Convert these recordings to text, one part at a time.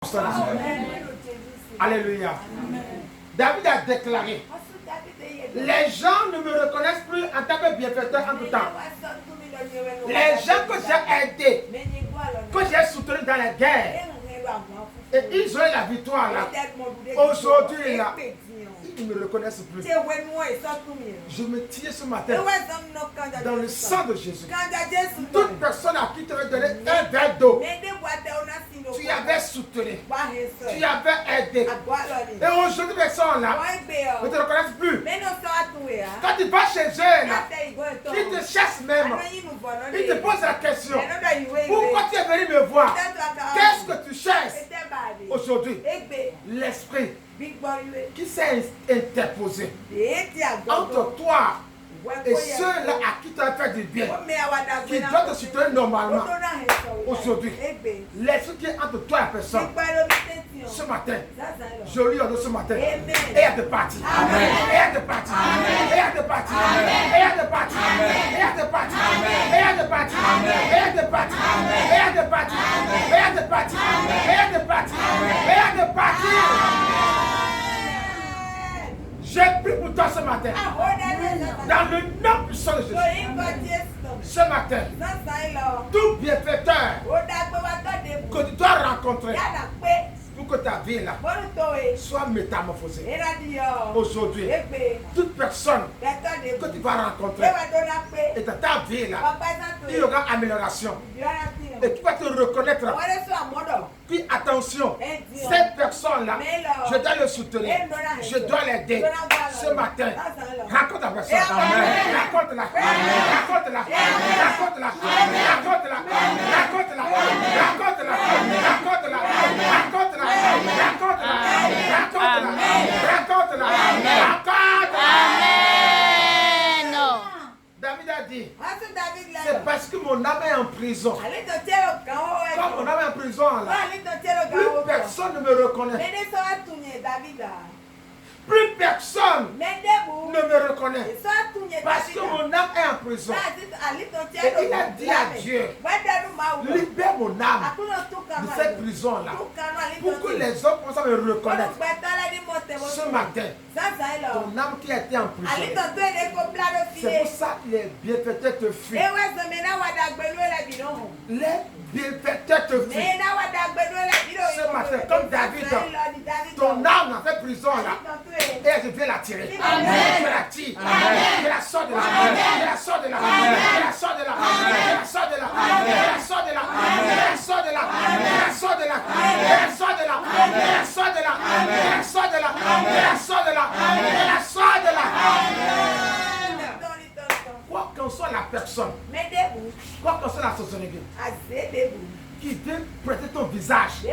Amen. Alléluia. David a déclaré, les gens ne me reconnaissent plus en tant que bienfaiteur en tout temps. Les gens que j'ai aidés, que j'ai soutenus dans la guerre, et ils ont eu la victoire là. Aujourd'hui là, ils ne me reconnaissent plus. Je me tiens ce matin dans le sang de Jésus. Toute personne à qui tu avais donné un verre d'eau, tu avais soutenu, tu avais aidé. Et aujourd'hui, personne là ne te reconnaissent plus. Quand tu vas chez eux là, ils te chassent même. Ils te posent la question, pourquoi tu es venu me voir? Qu'est-ce que tu cherches? Aujourd'hui, l'esprit qui s'est interposé entre toi et ceux-là à qui tu as fait du bien, qui doivent te soutenir normalement. Aujourd'hui, l'esprit qui est entre toi et la personne, ce matin, je lui ordonne ce matin, et à de partir, et à de partir, et à de partir, et à de partir, et à de partir, et à de partir, et à de partir, et à de partir, et à de partir, et à de partir, et à de partir. J'ai pris pour toi ce matin, dans le nom puissant de Jésus. Ce matin, tout bienfaiteur que tu dois rencontrer pour que ta vie là soit métamorphosée. Aujourd'hui, toute personne que tu vas rencontrer et dans ta vie là, il y aura amélioration. Et tu vas te reconnaître. Puis attention, cette personne-là, je dois le soutenir, je dois l'aider. Ce matin, raconte la personne. Raconte-la. Raconte-la. Raconte-la. Raconte-la. Raconte-la. Raconte-la. Raconte-la. Raconte-la. Raconte-la. Raconte-la. Raconte-la. Raconte-la. David a dit, c'est parce que mon âme est en prison. Quand mon âme est en prison, là, plus personne ne me reconnaît. Plus personne ne me reconnaît. Parce que mon âme est en prison. Et il a dit à Dieu, libère mon âme de cette prison-là. Pour que les hommes puissent me reconnaître. Ce matin, ton âme qui a été en prison, c'est pour ça que les bienfaiteurs te fuient. Les bienfaiteurs te fuient. Ce matin, comme David, ton âme a fait prison là. Et je viens la tirer. Je la tire. Je la sors de là. Je la sors de là. Je la sors de là. Je la sors de là. Je la sors de là. Je la sors de là. Je la sors de là. Je la sors de là. Je la sors de là. Je la sors de là. Je la sors de là. Je la sors de là. Quoi qu'en soit la personne, quoi qu'en soit la société, qui veut prêter ton visage,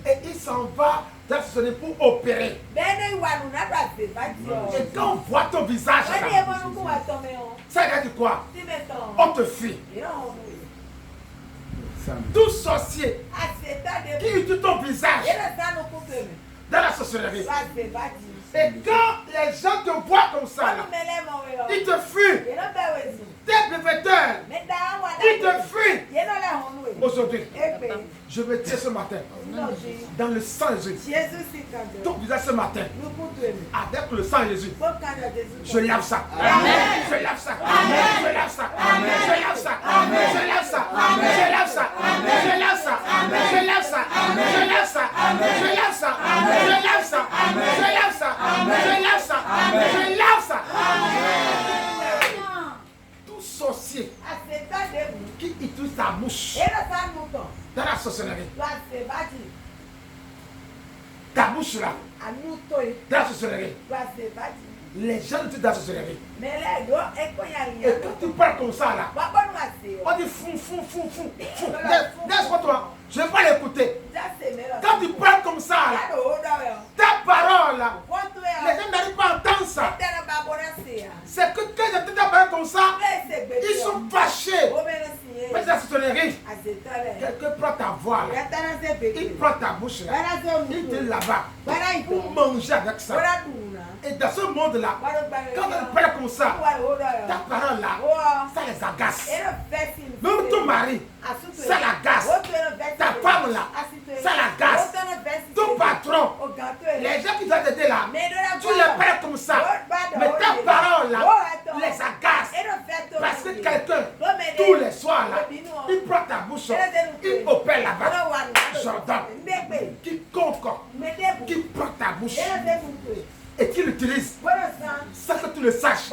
et il s'en va dans la société pour opérer. Et quand on voit ton visage, ça veut dire quoi? On te fuit. Tout sorcier qui utilise ton visage dans la société. Et quand les gens te voient comme ça, là, ils te fuient. Tes bienfaiteurs, ils te fuient. Aujourd'hui, je me tiens ce matin dans le sang de Jésus. Ton visage ce matin, avec le sang de Jésus, je lave ça. Je lave ça. Je lave ça. Je lave ça. Je lave ça. Je lave ça. Je lave ça. Je lave ça. Je lave ça. Je lave ça. Je lave ça. Je lave ça. Je lave ça. Je lave ça. Tout sorcier qui utilise sa bouche dans la sorcellerie, ta bouche là, dans la sorcellerie, les gens utilisent dans la sorcellerie. Et quand tu parles comme ça là, on dit fou. Laisse-moi toi, je ne vais pas l'écouter. Quand tu parles comme ça là, ta parole là, les gens n'arrivent pas à entendre ça. C'est que quand tu parles comme ça, ils sont fâchés. Mais la sorcellerie, quelqu'un prend ta voix là, il prend ta bouche là, il te là-bas pour manger avec ça. Et dans ce monde-là, quand on parle comme ça, ta parole là, ça les agace. Même ton mari, ça l'agace. Ta femme là, ça l'agace. Ton patron, les gens qui doivent t'aider là, tu les parles comme ça. Mais ta parole là, les agace. Parce que quelqu'un, tous les soirs là, il prend ta bouche, il opère là-bas. J'ordonne. Quiconque qui prend ta bouche et qui l'utilise, sans que tu le saches,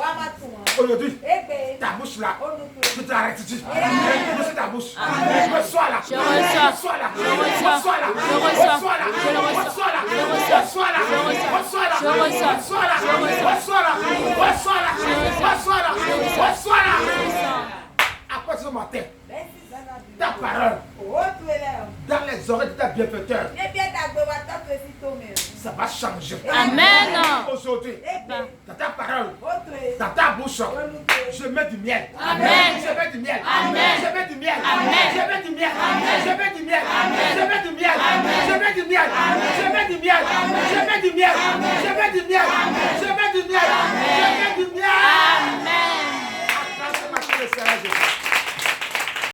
aujourd'hui, ta bouche là, je te la rectifie. Je ta bouche. Reçois là. Je reçois. Reçois là. Je reçois. Reçois là. Je reçois. Reçois là. Je le reçois. Reçois là. Je reçois. Reçois là. Je reçois. Reçois là. Je reçois. Reçois là. Je reçois. Reçois là. Reçois là. Reçois là. Reçois là. Après ce matin, ta parole dans les oreilles de ta bienfaiteur, ça va changer. Amen. Aujourd'hui, dans ta parole, dans ta bouche, je mets du miel. Amen. Je mets du miel. Amen. Je mets du miel. Amen. Je mets du miel. Amen. Je mets du miel. Amen. Je mets du miel. Amen. Je mets du miel. Je mets du miel. Je mets du miel. Je mets du miel. Je